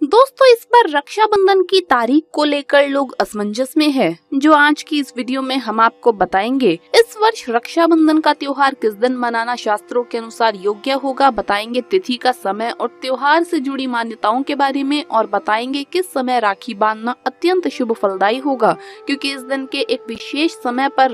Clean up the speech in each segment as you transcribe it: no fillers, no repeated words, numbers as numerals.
दोस्तों, इस बार रक्षाबंधन की तारीख को लेकर लोग असमंजस में है, जो आज की इस वीडियो में हम आपको बताएंगे। इस वर्ष रक्षाबंधन का त्योहार किस दिन मनाना शास्त्रों के अनुसार योग्य होगा, बताएंगे तिथि का समय और त्योहार से जुड़ी मान्यताओं के बारे में, और बताएंगे किस समय राखी बांधना अत्यंत शुभ फलदायी होगा, क्योंकि इस दिन के एक विशेष समय पर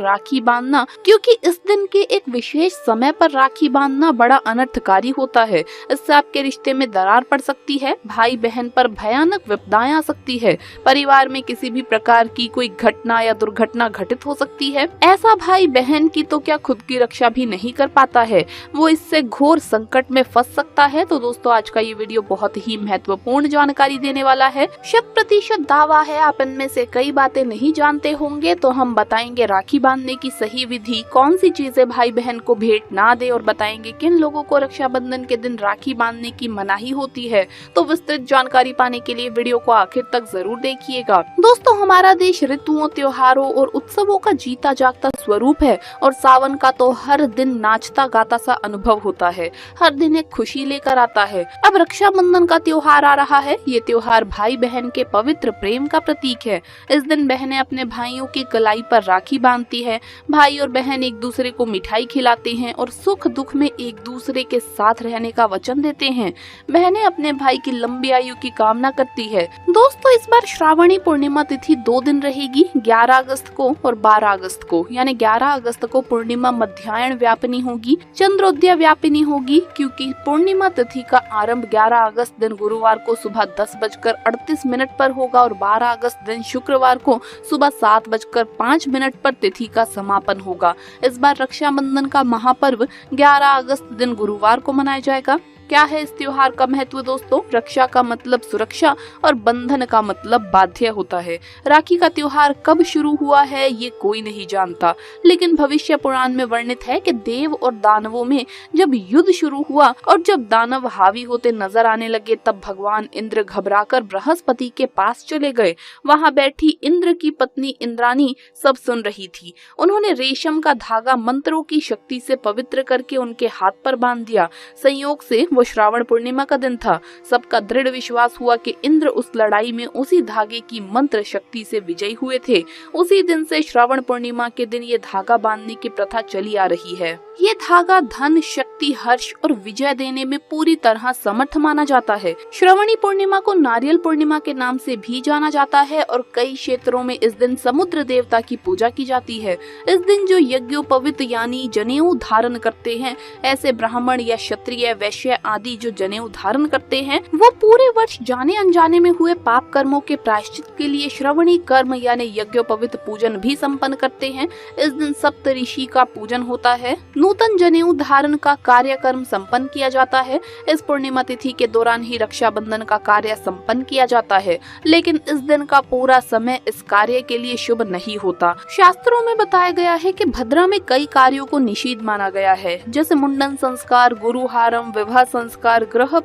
राखी बांधना बड़ा अनर्थकारी होता है। इससे आपके रिश्ते में दरार पड़ सकती है, भाई बहन पर भयानक विपदाएं आ सकती है, परिवार में किसी भी प्रकार की कोई घटना या दुर्घटना घटित हो सकती है। ऐसा भाई बहन की तो क्या खुद की रक्षा भी नहीं कर पाता है, वो इससे घोर संकट में फंस सकता है। तो दोस्तों, आज का ये वीडियो बहुत ही महत्वपूर्ण जानकारी देने वाला है। 100% दावा है आप इनमें से कई बातें नहीं जानते होंगे, तो हम बताएंगे राखी बांधने की सही विधि, कौन सी चीजें भाई बहन को भेंट ना दे, और बताएंगे किन लोगों को रक्षाबंधन के दिन राखी बांधने की मनाही होती है। तो विस्तृत जानकारी पाने के लिए वीडियो को आखिर तक जरूर देखिएगा। दोस्तों, हमारा देश ऋतुओं, त्योहारों और उत्सवों का जीता जागता स्वरूप है, और सावन का तो हर दिन नाचता गाता सा अनुभव होता है, हर दिन एक खुशी लेकर आता है। अब रक्षाबंधन का त्योहार आ रहा है। ये त्योहार भाई बहन के पवित्र प्रेम का प्रतीक है। इस दिन बहनें अपने भाइयों की कलाई पर राखी बांधती है। भाई और बहन एक दूसरे को मिठाई खिलाते हैं और सुख दुख में एक दूसरे के साथ रहने का वचन देते हैं। बहनें अपने भाई की लंबी आयु की कामना करती है। दोस्तों, इस बार श्रावणी पूर्णिमा तिथि 2 दिन रहेगी, 11 अगस्त को और 12 अगस्त को। यानी 11 अगस्त को पूर्णिमा मध्याह्न व्यापिनी होगी, चंद्रोदय व्यापिनी होगी, क्योंकि पूर्णिमा तिथि का आरंभ 11 अगस्त दिन गुरुवार को सुबह 10:38 पर होगा और 12 अगस्त दिन शुक्रवार को सुबह 7:05 पर तिथि का समापन होगा। इस बार रक्षाबंधन का महापर्व 11 अगस्त दिन गुरुवार को मनाया जाएगा। क्या है इस त्योहार का महत्व दोस्तों? रक्षा का मतलब सुरक्षा और बंधन का मतलब बाध्य होता है। राखी का त्योहार कब शुरू हुआ है ये कोई नहीं जानता, लेकिन भविष्य पुराण में वर्णित है कि देव और दानवों में जब युद्ध शुरू हुआ और जब दानव हावी होते नजर आने लगे, तब भगवान इंद्र घबराकर बृहस्पति के पास चले गए। वहां बैठी इंद्र की पत्नी इंद्राणी सब सुन रही थी। उन्होंने रेशम का धागा मंत्रों की शक्ति से पवित्र करके उनके हाथ पर बांध दिया। संयोग से श्रावण पूर्णिमा का दिन था। सबका दृढ़ विश्वास हुआ कि इंद्र उस लड़ाई में उसी धागे की मंत्र शक्ति से विजयी हुए थे। उसी दिन से श्रावण पूर्णिमा के दिन ये धागा बांधने की प्रथा चली आ रही है। ये धागा धन, शक्ति, हर्ष और विजय देने में पूरी तरह समर्थ माना जाता है। श्रावणी पूर्णिमा को नारियल पूर्णिमा के नाम से भी जाना जाता है और कई क्षेत्रों में इस दिन समुद्र देवता की पूजा की जाती है। इस दिन जो यज्ञोपवीत यानी जनेऊ धारण करते हैं, ऐसे ब्राह्मण या क्षत्रिय, वैश्य आदि जो जनेऊ धारण करते हैं, वो पूरे वर्ष जाने अनजाने में हुए पाप कर्मों के प्रायश्चित के लिए श्रवणी कर्म यानी यज्ञोपवीत पूजन भी संपन्न करते हैं। इस दिन सप्तऋषि का पूजन होता है। नूतन जनेऊ धारण का कार्यक्रम संपन्न किया जाता है। इस पूर्णिमा तिथि के दौरान ही रक्षाबंधन का कार्य संपन्न किया जाता है, लेकिन इस दिन का पूरा समय इस कार्य के लिए शुभ नहीं होता। शास्त्रों में बताया गया है कि भद्रा में कई कार्यों को निषिद्ध माना गया है, जैसे मुंडन संस्कार, गुरुहारम, विवाह संस्कार, गृह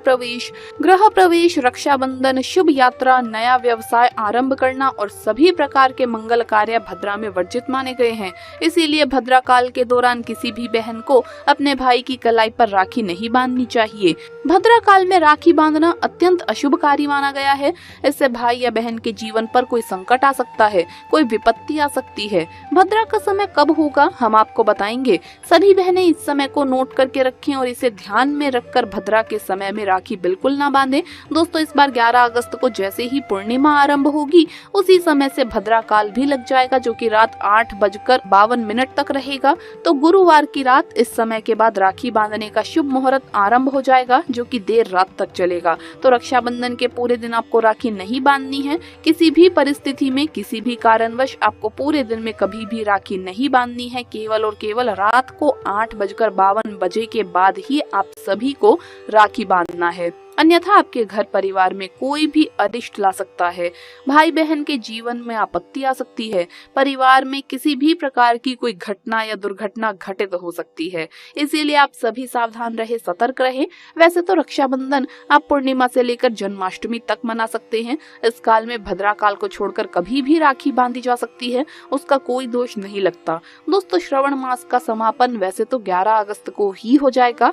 प्रवेश, रक्षाबंधन, शुभ यात्रा, नया व्यवसाय आरंभ करना और सभी प्रकार के मंगल कार्य भद्रा में वर्जित माने गए हैं। इसीलिए भद्रा काल के दौरान किसी भी बहन को अपने भाई की कलाई पर राखी नहीं बांधनी चाहिए। भद्रा काल में राखी बांधना अत्यंत अशुभ कार्य माना गया है। इससे भाई या बहन के जीवन पर कोई संकट आ सकता है, कोई विपत्ति आ सकती है। भद्रा का समय कब होगा हम आपको बताएंगे। सभी बहनें इस समय को नोट करके रखें और इसे ध्यान में रखकर भद्रा के समय में राखी बिल्कुल ना बांधें। दोस्तों, इस बार 11 अगस्त को जैसे ही पूर्णिमा आरंभ होगी, उसी समय से भद्रा काल भी लग जाएगा, जो कि रात 8:52 तक रहेगा। तो गुरुवार की रात इस समय के बाद राखी बांधने का शुभ मुहूर्त आरंभ हो जाएगा, जो कि देर रात तक चलेगा। तो रक्षाबंधन के पूरे दिन आपको राखी नहीं बांधनी है। किसी भी परिस्थिति में, किसी भी कारणवश आपको पूरे दिन में कभी भी राखी नहीं बांधनी है। केवल और केवल रात को 8:52 के बाद ही आप सभी को राखी बांधना है। अन्यथा आपके घर परिवार में कोई भी अनिष्ट ला सकता है। भाई बहन के जीवन में आपत्ति आ सकती है। परिवार में किसी भी प्रकार की कोई घटना या दुर्घटना घटित हो सकती है। इसीलिए आप सभी सावधान रहे, सतर्क रहे। वैसे तो रक्षाबंधन आप पूर्णिमा से लेकर जन्माष्टमी तक मना सकते हैं। इस काल में भद्रा काल को छोड़कर कभी भी राखी बांधी जा सकती है, उसका कोई दोष नहीं लगता। दोस्तों, श्रावण मास का समापन वैसे तो 11 अगस्त को ही हो जाएगा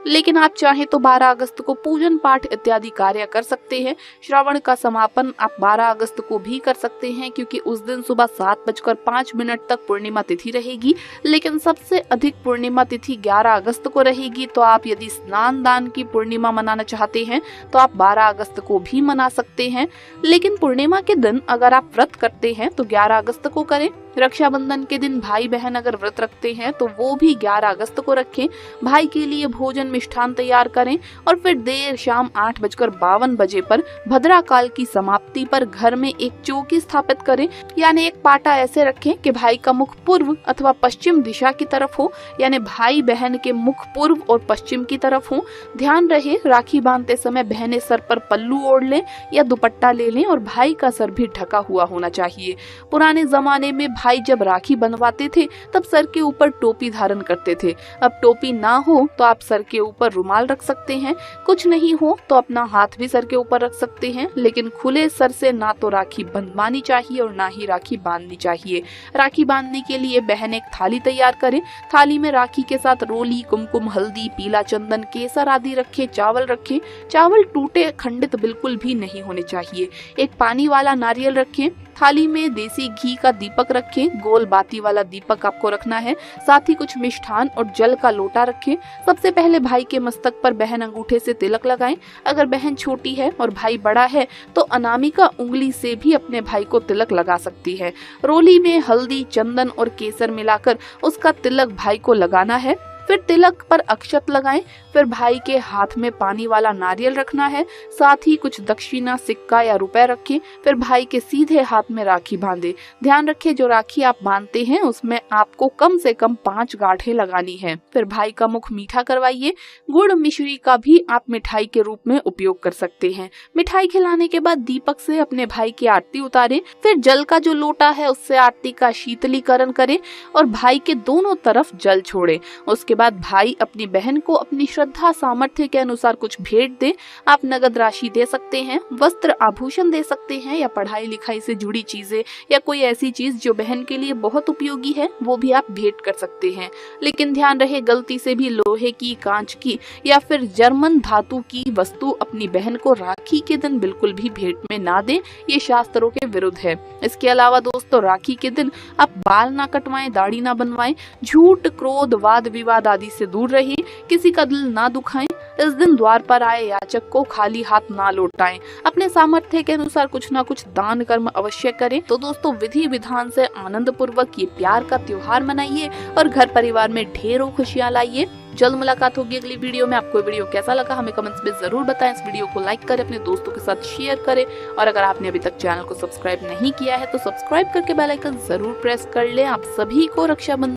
लेकिन आप चाहे तो 12 अगस्त को पूजन पाठ इत्यादि कार्य कर सकते हैं। श्रावण का समापन आप 12 अगस्त को भी कर सकते हैं, क्योंकि उस दिन सुबह 7:05 तक पूर्णिमा तिथि रहेगी। लेकिन सबसे अधिक पूर्णिमा तिथि 11 अगस्त को रहेगी। तो आप यदि स्नान दान की पूर्णिमा मनाना चाहते हैं तो आप 12 अगस्त को भी मना सकते हैं। लेकिन पूर्णिमा के दिन अगर आप व्रत करते हैं तो 11 अगस्त को करें। रक्षाबंधन के दिन भाई बहन अगर व्रत रखते हैं तो वो भी 11 अगस्त को रखें। भाई के लिए भोजन मिष्ठान तैयार करें और फिर देर शाम 8:52 पर भद्रा काल की समाप्ति पर घर में एक चौकी स्थापित करें, यानी एक पाटा ऐसे रखें कि भाई का मुख पूर्व अथवा पश्चिम दिशा की तरफ हो, यानी भाई बहन के मुख पूर्व और पश्चिम की तरफ हो। ध्यान रहे, राखी बांधते समय बहनें सर पर पल्लू ओढ़ लें या दुपट्टा ले लें और भाई का सर भी ढका हुआ होना चाहिए। पुराने जमाने में भाई जब राखी बंधवाते थे तब सर के ऊपर टोपी धारण करते थे। अब टोपी ना हो तो आप सर के ऊपर रुमाल रख सकते हैं। कुछ नहीं हो तो अपना हाथ भी सर के ऊपर रख सकते हैं। लेकिन खुले सर से ना तो राखी बंधवानी चाहिए और ना ही राखी बांधनी चाहिए। राखी बांधने के लिए बहन एक थाली तैयार करें। थाली में राखी के साथ रोली, कुमकुम, हल्दी, पीला चंदन, केसर आदि रखे। चावल रखें। चावल टूटे खंडित बिल्कुल भी नहीं होने चाहिए। एक पानी वाला नारियल रखें। थाली में देसी घी का दीपक रखें। गोल बाती वाला दीपक आपको रखना है। साथ ही कुछ मिष्ठान और जल का लोटा रखें। सबसे पहले भाई के मस्तक पर बहन अंगूठे से तिलक लगाएं। अगर बहन छोटी है और भाई बड़ा है तो अनामिका उंगली से भी अपने भाई को तिलक लगा सकती है। रोली में हल्दी, चंदन और केसर मिलाकर उसका तिलक भाई को लगाना है। फिर तिलक पर अक्षत लगाएं। फिर भाई के हाथ में पानी वाला नारियल रखना है। साथ ही कुछ दक्षिणा, सिक्का या रुपए रखें। फिर भाई के सीधे हाथ में राखी बांधे। ध्यान रखें, जो राखी आप बांधते हैं उसमें आपको कम से कम 5 गांठें लगानी है। फिर भाई का मुख मीठा करवाइए। गुड़ मिश्री का भी आप मिठाई के रूप में उपयोग कर सकते हैं। मिठाई खिलाने के बाद दीपक से अपने भाई की आरती उतारें। फिर जल का जो लोटा है उससे आरती का शीतलीकरण करें और भाई के दोनों तरफ जल छोड़े। उसके बाद भाई अपनी बहन को अपनी श्रद्धा सामर्थ्य के अनुसार कुछ भेंट दे। आप नगद राशि दे सकते हैं, वस्त्र आभूषण दे सकते हैं या पढ़ाई लिखाई से जुड़ी चीजें या कोई ऐसी चीज जो बहन के लिए बहुत उपयोगी है वो भी आप भेंट कर सकते हैं। लेकिन ध्यान रहे, गलती से भी लोहे की, कांच की या फिर जर्मन धातु की वस्तु अपनी बहन को राखी के दिन बिल्कुल भी भेंट में ना दें। ये शास्त्रों के विरुद्ध है। इसके अलावा दोस्तों, राखी के दिन आप बाल ना कटवाएं, दाढ़ी ना बनवाएं, झूठ, क्रोध, वाद विवाद आदि से दूर रहिए, किसी का दिल ना दुखाएं। इस दिन द्वार पर आए याचक को खाली हाथ ना लौटाएं। अपने सामर्थ्य के अनुसार कुछ ना कुछ दान कर्म अवश्य करें। तो दोस्तों, विधि विधान से आनंद पूर्वक ये प्यार का त्योहार मनाइए और घर परिवार में ढेरों खुशियां लाइए। जल्द मुलाकात होगी अगली वीडियो में। आपको वीडियो कैसा लगा हमें कमेंट्स में जरूर बताएं। इस वीडियो को लाइक करें, अपने दोस्तों के साथ शेयर करें और अगर आपने अभी तक चैनल को सब्सक्राइब नहीं किया है तो सब्सक्राइब करके बेल आइकन जरूर प्रेस कर लें। आप सभी को रक्षाबंधन